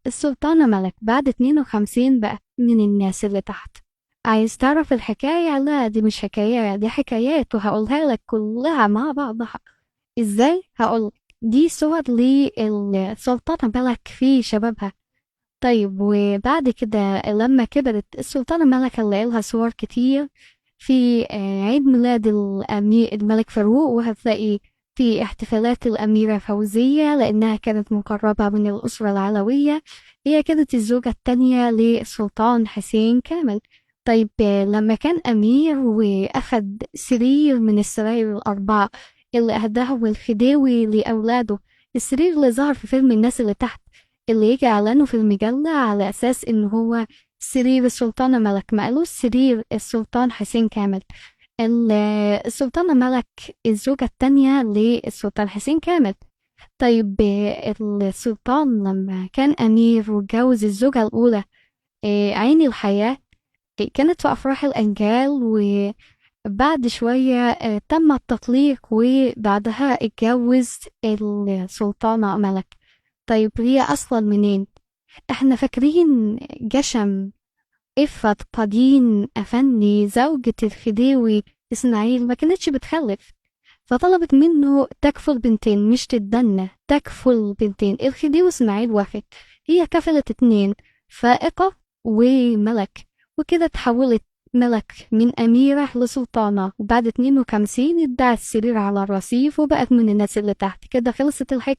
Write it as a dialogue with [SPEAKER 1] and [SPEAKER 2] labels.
[SPEAKER 1] السلطانة ملك بعد 52 بقى من الناس اللي تحت. عايز تعرف الحكاية؟ لا دي مش حكاية، دي حكايات وهقولها لك كلها مع بعضها. ازاي؟ هقول. دي صور للسلطانة ملك في شبابها. طيب وبعد كده لما كبرت السلطانة ملك هنلاقي لها صور كتير في عيد ميلاد الملك فاروق، وهتلاقي في احتفالات الأميرة فوزية لأنها كانت مقربة من الأسرة العلوية. هي كانت الزوجة التانية للسلطان حسين كامل. طيب لما كان أمير وأخد سرير من السراير الأربعة اللي أهداهم الخديوي لأولاده، السرير اللي ظهر في فيلم الناس اللي تحت، اللي يجي إعلانه في المجلة على أساس إن هو سرير السلطانة ملك، ما قالوش سرير السلطان حسين كامل. ال- السلطانة ملك الزوجة التانية للسلطان حسين كامل. طيب السلطان لما كان أمير واتجوز الزوجة الأولى عيني الحياة، كانت في أفراح الأنجال، وبعد شوية تم التطليق وبعدها اتجوز السلطانة ملك. طيب هي أصلا منين؟ احنا فاكرين جشم إفت قدين أفندي زوجة الخديوي إسماعيل ما كانتش بتخلف، فطلبت منه تكفل بنتين، مش تتدنى، تكفل بنتين. الخديوي إسماعيل وافق، هي كفلت اتنين، فائقة وملك، وكده تحولت ملك من أميرة لسلطانة. وبعد 52 ادعت السرير على الرصيف وبقت من الناس اللي تحت. كده خلصت الحكاية.